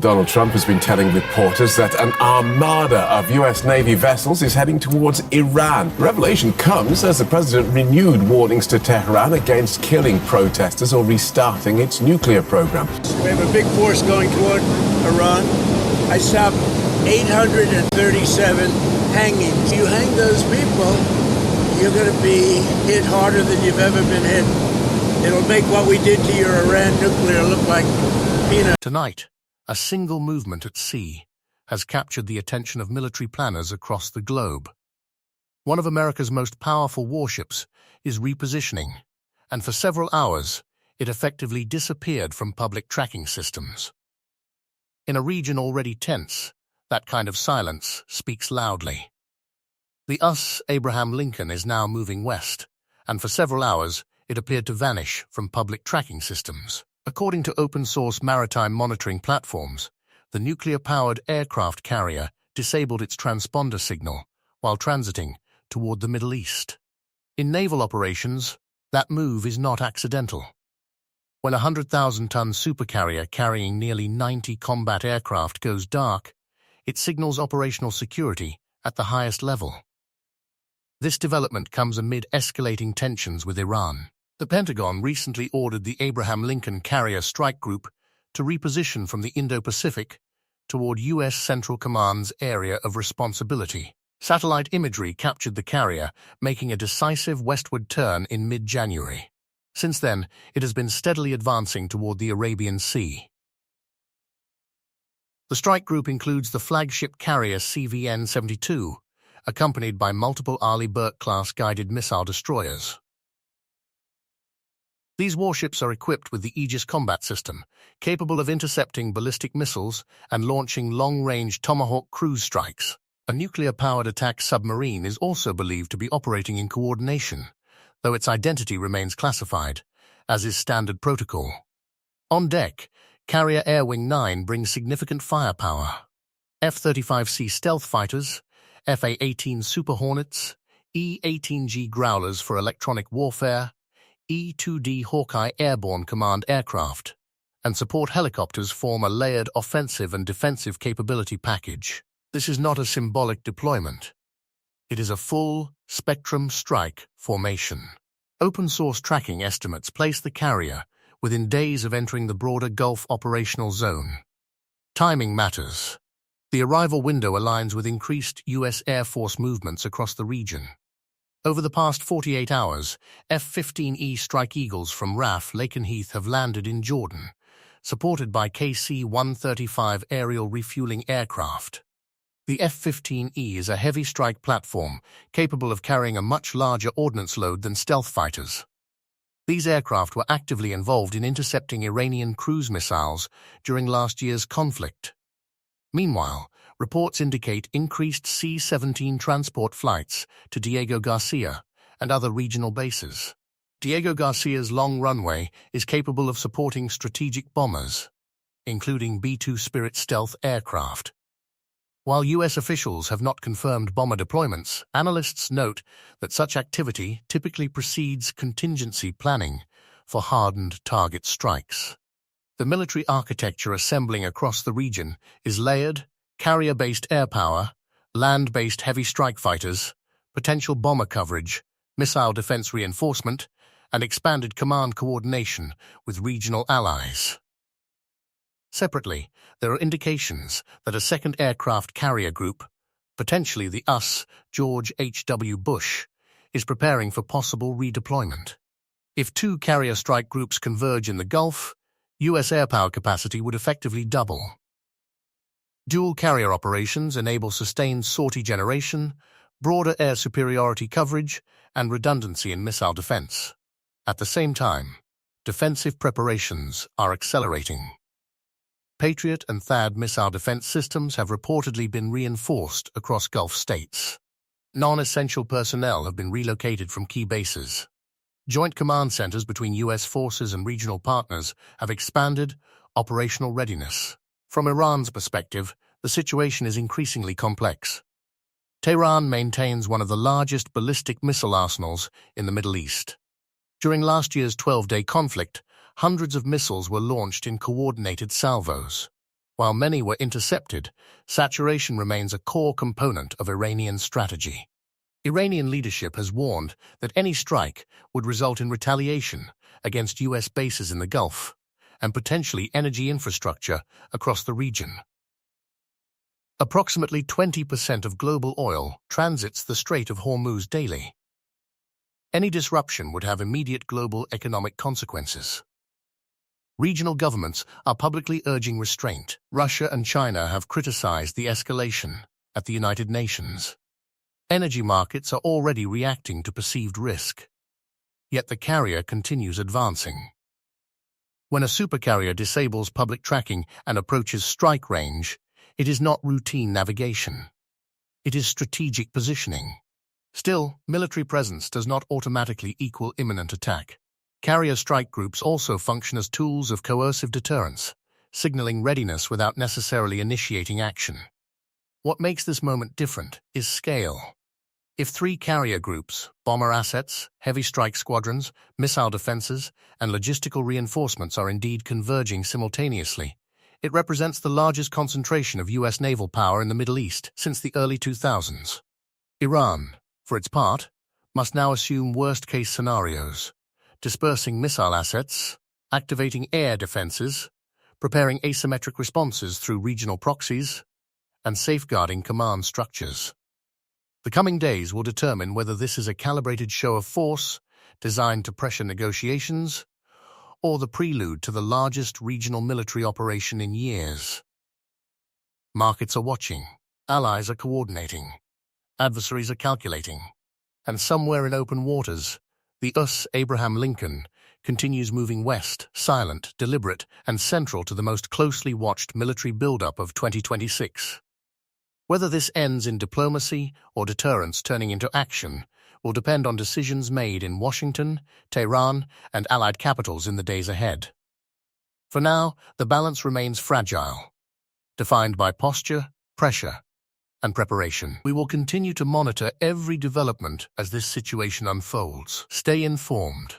Donald Trump has been telling reporters that an armada of U.S. Navy vessels is heading towards Iran. The revelation comes as the president renewed warnings to Tehran against killing protesters or restarting its nuclear program. We have a big force going toward Iran. I stopped 837 hangings. You hang those people, you're going to be hit harder than you've ever been hit. It'll make what we did to your Iran nuclear look like peanuts. Tonight, a single movement at sea has captured the attention of military planners across the globe. One of America's most powerful warships is repositioning, and for several hours, it effectively disappeared from public tracking systems. In a region already tense, that kind of silence speaks loudly. The Abraham Lincoln is now moving west, and for several hours, it appeared to vanish from public tracking systems. According to open-source maritime monitoring platforms, the nuclear-powered aircraft carrier disabled its transponder signal while transiting toward the Middle East. In naval operations, that move is not accidental. When a 100,000-ton supercarrier carrying nearly 90 combat aircraft goes dark, it signals operational security at the highest level. This development comes amid escalating tensions with Iran. The Pentagon recently ordered the Abraham Lincoln Carrier Strike Group to reposition from the Indo-Pacific toward U.S. Central Command's area of responsibility. Satellite imagery captured the carrier, making a decisive westward turn in mid-January. Since then, it has been steadily advancing toward the Arabian Sea. The strike group includes the flagship carrier CVN-72, accompanied by multiple Arleigh Burke-class guided missile destroyers. These warships are equipped with the Aegis combat system, capable of intercepting ballistic missiles and launching long-range Tomahawk cruise strikes. A nuclear-powered attack submarine is also believed to be operating in coordination, though its identity remains classified, as is standard protocol. On deck, Carrier Air Wing 9 brings significant firepower. F-35C stealth fighters, FA-18 Super Hornets, E-18G Growlers for electronic warfare, E-2D Hawkeye Airborne Command aircraft, and support helicopters form a layered offensive and defensive capability package. This is not a symbolic deployment. It is a full-spectrum strike formation. Open-source tracking estimates place the carrier within days of entering the broader Gulf operational zone. Timing matters. The arrival window aligns with increased U.S. Air Force movements across the region. Over the past 48 hours, F-15E Strike Eagles from RAF Lakenheath have landed in Jordan, supported by KC-135 aerial refueling aircraft. The F-15E is a heavy strike platform capable of carrying a much larger ordnance load than stealth fighters. These aircraft were actively involved in intercepting Iranian cruise missiles during last year's conflict. Meanwhile, reports indicate increased C-17 transport flights to Diego Garcia and other regional bases. Diego Garcia's long runway is capable of supporting strategic bombers, including B-2 Spirit stealth aircraft. While U.S. officials have not confirmed bomber deployments, analysts note that such activity typically precedes contingency planning for hardened target strikes. The military architecture assembling across the region is layered, carrier-based air power, land-based heavy strike fighters, potential bomber coverage, missile defense reinforcement, and expanded command coordination with regional allies. Separately, there are indications that a second aircraft carrier group, potentially the George H.W. Bush, is preparing for possible redeployment. If two carrier strike groups converge in the Gulf, U.S. airpower capacity would effectively double. Dual carrier operations enable sustained sortie generation, broader air superiority coverage, and redundancy in missile defense. At the same time, defensive preparations are accelerating. Patriot and THAAD missile defense systems have reportedly been reinforced across Gulf states. Non-essential personnel have been relocated from key bases. Joint command centers between U.S. forces and regional partners have expanded operational readiness. From Iran's perspective, the situation is increasingly complex. Tehran maintains one of the largest ballistic missile arsenals in the Middle East. During last year's 12-day conflict, hundreds of missiles were launched in coordinated salvos. While many were intercepted, saturation remains a core component of Iranian strategy. Iranian leadership has warned that any strike would result in retaliation against U.S. bases in the Gulf and potentially energy infrastructure across the region. Approximately 20% of global oil transits the Strait of Hormuz daily. Any disruption would have immediate global economic consequences. Regional governments are publicly urging restraint. Russia and China have criticized the escalation at the United Nations. Energy markets are already reacting to perceived risk. Yet the carrier continues advancing. When a supercarrier disables public tracking and approaches strike range, it is not routine navigation. It is strategic positioning. Still, military presence does not automatically equal imminent attack. Carrier strike groups also function as tools of coercive deterrence, signaling readiness without necessarily initiating action. What makes this moment different is scale. If 3 carrier groups, bomber assets, heavy strike squadrons, missile defenses, and logistical reinforcements are indeed converging simultaneously, it represents the largest concentration of U.S. naval power in the Middle East since the early 2000s. Iran, for its part, must now assume worst-case scenarios, dispersing missile assets, activating air defenses, preparing asymmetric responses through regional proxies, and safeguarding command structures. The coming days will determine whether this is a calibrated show of force designed to pressure negotiations or the prelude to the largest regional military operation in years. Markets are watching, allies are coordinating, adversaries are calculating, and somewhere in open waters, the US Abraham Lincoln continues moving west, silent, deliberate, and central to the most closely watched military buildup of 2026. Whether this ends in diplomacy or deterrence turning into action will depend on decisions made in Washington, Tehran, and allied capitals in the days ahead. For now, the balance remains fragile, defined by posture, pressure, and preparation. We will continue to monitor every development as this situation unfolds. Stay informed.